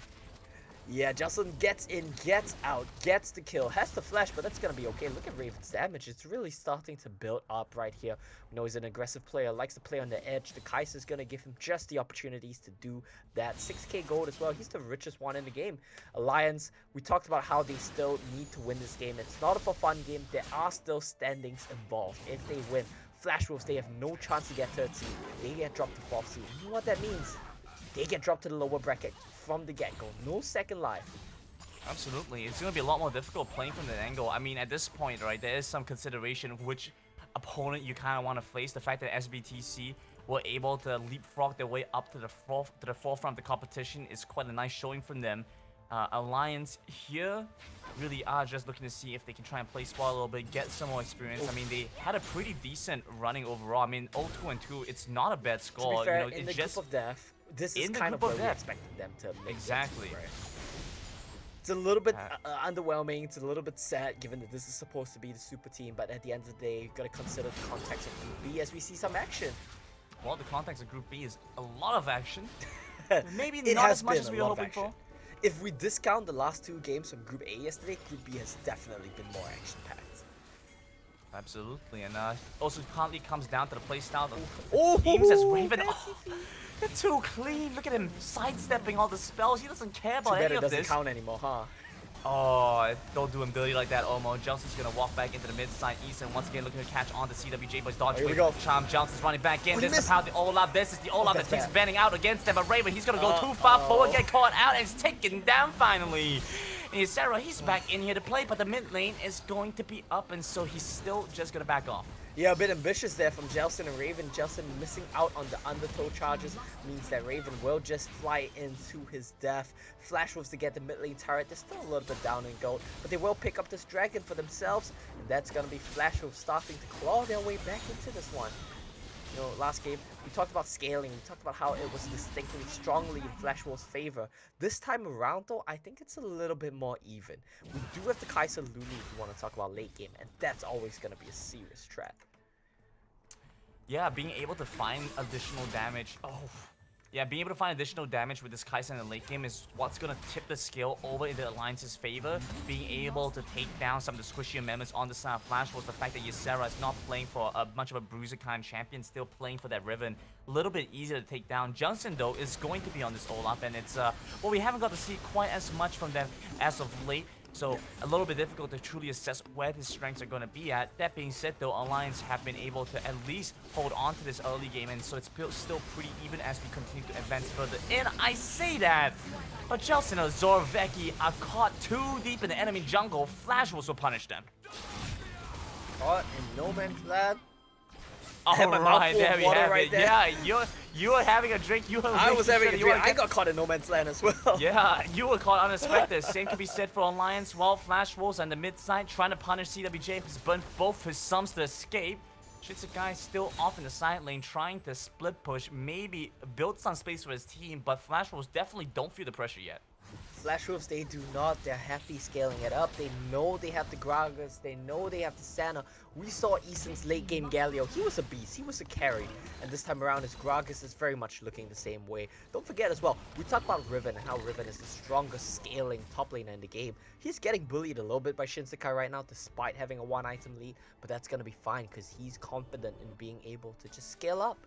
Yeah, Jocelyn gets in, gets out, gets the kill, has the flash, but that's gonna be okay. Look at Raven's damage. It's really starting to build up right here. We know he's an aggressive player, likes to play on the edge. The Kai'Sa is gonna give him just the opportunities to do that. 6k gold as well. He's the richest one in the game. Alliance, we talked about how they still need to win this game. It's not a for fun game. There are still standings involved. If they win, Flash Wolves, they have no chance to get 3rd seed. They get dropped to 4th seed. You know what that means? They get dropped to the lower bracket from the get-go. No second life. Absolutely. It's going to be a lot more difficult playing from that angle. I mean, at this point, right, there is some consideration of which opponent you kind of want to face. The fact that SBTC were able to leapfrog their way up to the forefront of the competition is quite a nice showing from them. Alliance here really are just looking to see if they can try and play spot a little bit, get some more experience. I mean, they had a pretty decent running overall. I mean, 0-2-2, it's not a bad score. To be fair, you know, in the group of death, this is kind of where we expected them to make exactly. Right? It's a little bit underwhelming. It's a little bit sad, given that this is supposed to be the super team. But at the end of the day, you've got to consider the context of Group B as we see some action. Well, the context of Group B is a lot of action. Maybe It not has as much been as a we were lot of hoping action. for. If we discount the last 2 games from Group A yesterday, Group B has definitely been more action-packed. Absolutely, and also partly comes down to the playstyle of teams as Raven. Oh, they're too clean. Look at him sidestepping all the spells. He doesn't care about any of this. It doesn't count anymore, huh? Oh, don't do him dirty like that, Omo. Johnson's gonna walk back into the mid side. Easton once again looking to catch on the CWJ, but dodge away from Charm. Johnson's running back in. This is how the Olaf. This is the Olaf that keeps banning out against them. But Raven, he's gonna go too far forward, get caught out, and he's taken down finally. And Sarah, he's back in here to play, but the mid lane is going to be up, and so he's still just gonna back off. Yeah, a bit ambitious there from Jelson and Raven. Jelson missing out on the undertow charges means that Raven will just fly into his death. Flash Wolves to get the mid lane turret. They're still a little bit down in gold, but they will pick up this dragon for themselves, and that's going to be Flash Wolves starting to claw their way back into this one. You know, last game, we talked about scaling. We talked about how it was distinctly strongly in Flash Wolves' favor. This time around, though, I think it's a little bit more even. We do have the Kai'Sa Lulu if you want to talk about late game, and that's always going to be a serious threat. Yeah, being able to find additional damage. Oh, Yeah, being able to find additional damage with this Kai'Sa in the late game is what's going to tip the scale over in the Alliance's favor. Being able to take down some of the squishy amendments on the side of Flash was the fact that Ysera is not playing for much of a bruiser kind champion, still playing for that Riven. A little bit easier to take down. Johnson, though, is going to be on this Olaf, and it's, well, we haven't got to see quite as much from them as of late. So a little bit difficult to truly assess where his strengths are going to be at. That being said, though, Alliance have been able to at least hold on to this early game, and so it's still pretty even as we continue to advance further. And I say that, but Jelson and Zorveki are caught too deep in the enemy jungle. Flash will punish them. Caught in no man's land. All had my mouth right, full of there we water have right it. there. Yeah, you were having a drink. You were I was having a you drink. were I got caught in no man's land as well. Yeah, you were caught unexpected. Same can be said for Alliance. While Flash Wolves on the mid side trying to punish CWJ, who's burnt both his sums to escape. Shinsekai still off in the side lane, trying to split push, maybe build some space for his team, but Flash Wolves definitely don't feel the pressure yet. Flash Wolves, they do not. They're happy scaling it up. They know they have the Gragas. They know they have the Sana. We saw Eason's late game Galio. He was a beast. He was a carry. And this time around, his Gragas is very much looking the same way. Don't forget as well, we talk about Riven and how Riven is the strongest scaling top laner in the game. He's getting bullied a little bit by Shinsekai right now, despite having a 1-item lead. But that's going to be fine because he's confident in being able to just scale up.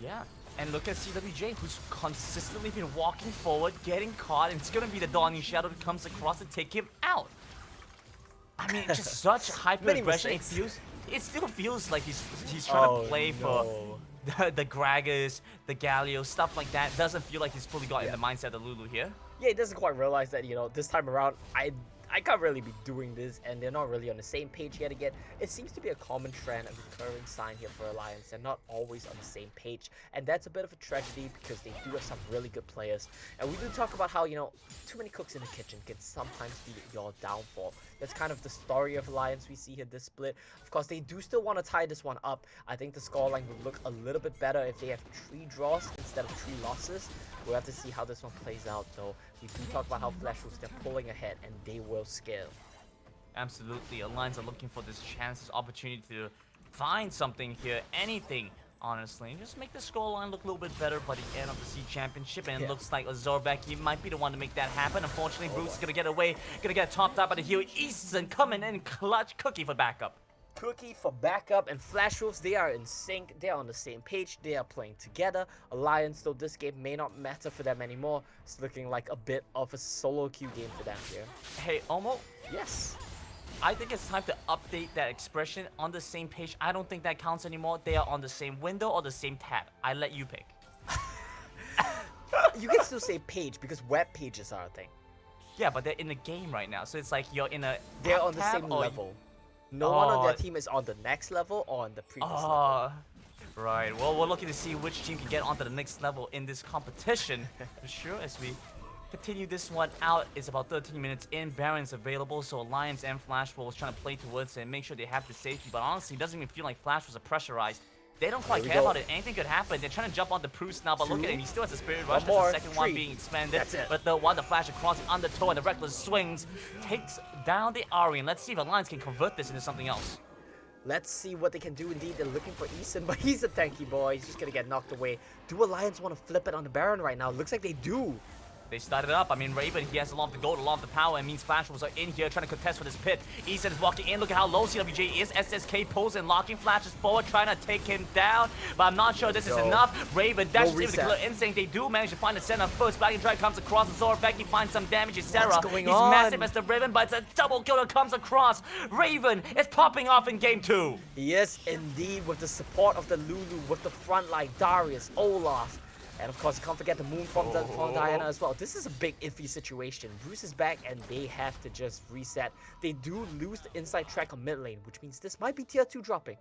Yeah, and look at CWJ, who's consistently been walking forward, getting caught, and it's gonna be the Dawning Shadow that comes across to take him out. I mean, just such hyper aggression. It still feels like he's trying to play for the Gragas, the Galio, stuff like that. Doesn't feel like he's fully got in the mindset of Lulu here. Yeah, he doesn't quite realize that, you know, this time around, I can't really be doing this, and they're not really on the same page yet again. It seems to be a common trend, a recurring sign here for Alliance. They're not always on the same page, and that's a bit of a tragedy because they do have some really good players. And we do talk about how, you know, too many cooks in the kitchen can sometimes be your downfall. That's kind of the story of Alliance we see here this split. Of course, they do still want to tie this one up. I think the scoreline would look a little bit better if they have 3 draws instead of 3 losses. We'll have to see how this one plays out, though. We do talk about how Flash Wolves, they're pulling ahead, and they will scale. Absolutely, Alliance are looking for this chance, this opportunity to find something here, anything, honestly. And just make the scoreline look a little bit better by the end of the Sea Championship, and it looks like Zorveki might be the one to make that happen. Unfortunately, Bruce is gonna get away, gonna get topped up by the heel. Easton coming in clutch, Cookie for backup. Cookie for backup, and Flash Wolves, they are in sync. They are on the same page. They are playing together. Alliance, though, this game may not matter for them anymore. It's looking like a bit of a solo queue game for them here. Hey, Omo, Yes. I think it's time to update that expression. On the same page, I don't think that counts anymore. They are on the same window or the same tab. I let you pick. You can still say page because web pages are a thing. Yeah, but they're in the game right now, so it's like you're in a They're app on the tab same or level. No one on their team is on the next level or on the previous level. Oh, right. Well, we're looking to see which team can get onto the next level in this competition. For sure, as we continue this one out, it's about 13 minutes in. Baron's available, so Alliance and Flash Wolves trying to play towards it and make sure they have the safety. But honestly, it doesn't even feel like Flash was pressurized. They don't quite care about it. Anything could happen. They're trying to jump on the Bruce now, but look at him. He still has a Spirit Rush. more. That's the second one being expanded. That's it. But the one, the Flash across the undertow and the Reckless swings takes down the Arian. Let's see if Alliance can convert this into something else. Let's see what they can do. Indeed, they're looking for Eason, but he's a tanky boy. He's just gonna get knocked away. Do Alliance want to flip it on the Baron right now? Looks like they do. They started up. I mean, Raven, he has a lot of the gold, a lot of the power. It means Flash Wolves are in here trying to contest for this pit. Easton is walking in. Look at how low CWJ is. SSK pulls and locking flashes forward, trying to take him down. But I'm not sure this is enough. Raven dashes into the Killer Instinct. They do manage to find the center first. Black and Drag comes across. Zorveki finds some damage. It's Sarah. going He's on? massive as the Raven, but it's a double killer comes across. Raven is popping off in game 2. Yes, indeed, with the support of the Lulu, with the front line, Darius, Olaf, and of course, you can't forget the moon from Diana as well. This is a big iffy situation. Bruce is back, and they have to just reset. They do lose the inside track on mid lane, which means this might be tier 2 dropping.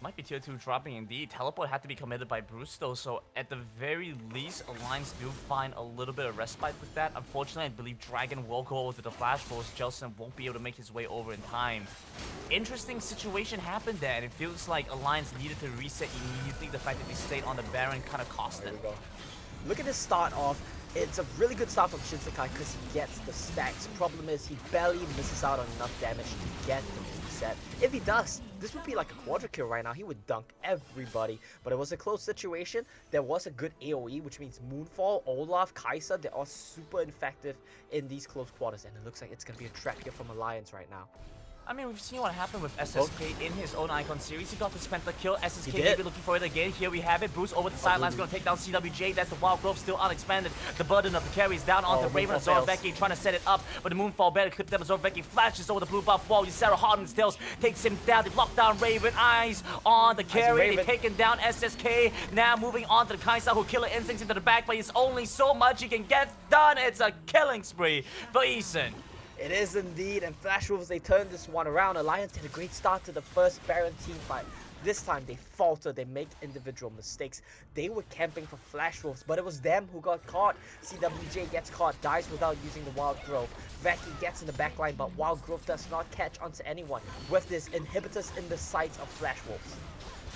Might be tier 2 dropping indeed. Teleport had to be committed by Bruce though, so at the very least, Alliance do find a little bit of respite with that. Unfortunately, I believe Dragon will go over to the Flash Force. Jelson won't be able to make his way over in time. Interesting situation happened there, and it feels like Alliance needed to reset immediately. The fact that they stayed on the Baron kind of cost There them. we go. Look at this start off. It's a really good start from Shinsekai because he gets the stacks. Problem is, he barely misses out on enough damage to get the boost. reset. If he does, this would be like a quadra kill right now. He would dunk everybody. But it was a close situation. There was a good AoE, which means Moonfall, Olaf, Kai'Sa, they're all super effective in these close quarters. And it looks like it's going to be a trap here from Alliance right now. I mean, we've seen what happened with SSK in his own Icon series. He got the Spenta kill. SSK He maybe looking for it again. Here we have it. Bruce over the sidelines, going to take down CWJ. That's the Wild Growth still unexpanded. The burden of the carry is down onto Raven and Zorveki, trying to set it up. But the Moonfall better clip them. Zorveki flashes over the blue buff wall. Sarah Harden's tails takes him down. They lock down Raven. Eyes on the carry. They're taking down SSK. Now moving on to the Kai'Sa, who killer instincts into the back, but it's only so much he can get done. It's a killing spree for Eason. It is indeed, and Flash Wolves, they turned this one around. Alliance did a great start to the first Baron team fight. This time they falter, they make individual mistakes. They were camping for Flash Wolves, but it was them who got caught. CWJ gets caught, dies without using the Wild Growth. Veki gets in the backline, but Wild Growth does not catch onto anyone with this inhibitors in the sights of Flash Wolves.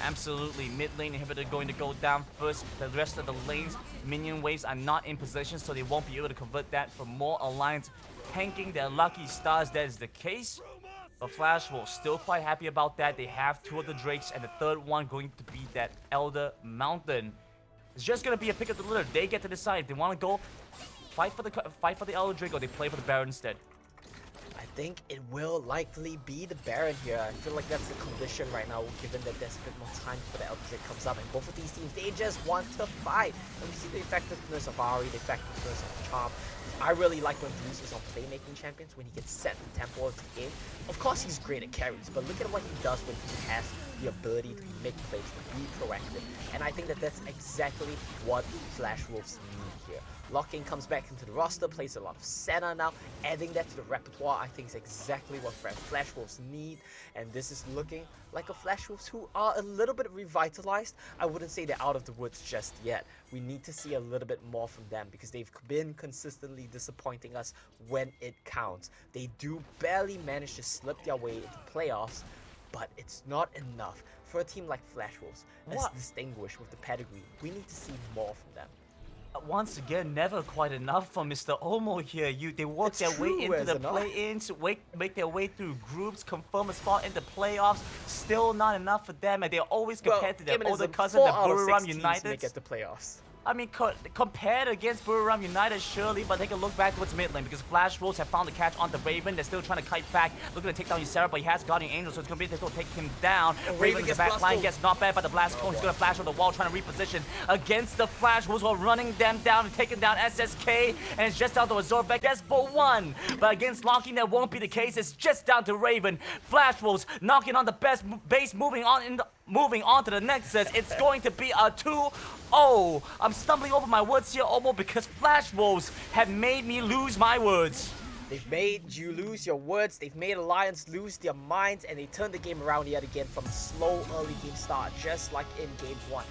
Absolutely, mid lane inhibitor going to go down first. The rest of the lanes, minion waves are not in position, so they won't be able to convert that for more Alliance tanking their lucky stars. That is the case. But Flash Wolves still quite happy about that. They have 2 of the Drakes, and the 3rd one going to be that Elder Mountain. It's just gonna be a pick of the litter. They get to decide if they want to go fight for the Elder Drake or they play for the Baron instead. I think it will likely be the Baron here. I feel like that's the condition right now, given that there's a bit more time before the Elder Drake comes up. And both of these teams, they just want to fight. And we see the effectiveness of Ahri, the effectiveness of Charm. I really like when Bruce is on playmaking champions, when he gets set the tempo of the game. Of course, he's great at carries, but look at what he does when he has the ability to make plays, to be proactive. And I think that that's exactly what Flash Wolves need here. Locking comes back into the roster, plays a lot of Senna now, adding that to the repertoire I think is exactly what Flash Wolves need. And this is looking like a Flash Wolves who are a little bit revitalized. I wouldn't say they're out of the woods just yet. We need to see a little bit more from them because they've been consistently disappointing us when it counts. They do barely manage to slip their way into playoffs, but it's not enough. For a team like Flash Wolves, as distinguished with the pedigree, we need to see more from them. Once again, never quite enough for Mr. Omo here. They work their way into the play-ins, make their way through groups, confirm a spot in the playoffs. Still not enough for them, and they're always compared to their older cousin, the Buriram United. Make it the playoffs. I mean, compared against Buriram United, surely, but take a look back towards mid lane because Flash Wolves have found the catch on the Raven. They're still trying to kite back, looking to take down Ysera, but he has Guardian Angel, so it's going to be difficult to take him down. Raven in the back line gets knocked back by the Blast Cone. He's going to flash on the wall, trying to reposition against the Flash Wolves while running them down and taking down SSK, and it's just down to a Zorvek. That's for 1, but against Locking, that won't be the case. It's just down to Raven. Flash Wolves knocking on the best base, moving on to the Nexus. It's going to be a 2-0. I'm stumbling over my words here, Omo, because Flash Wolves have made me lose my words. They've made you lose your words, they've made Alliance lose their minds, and they turned the game around yet again from a slow early game start, just like in Game 1.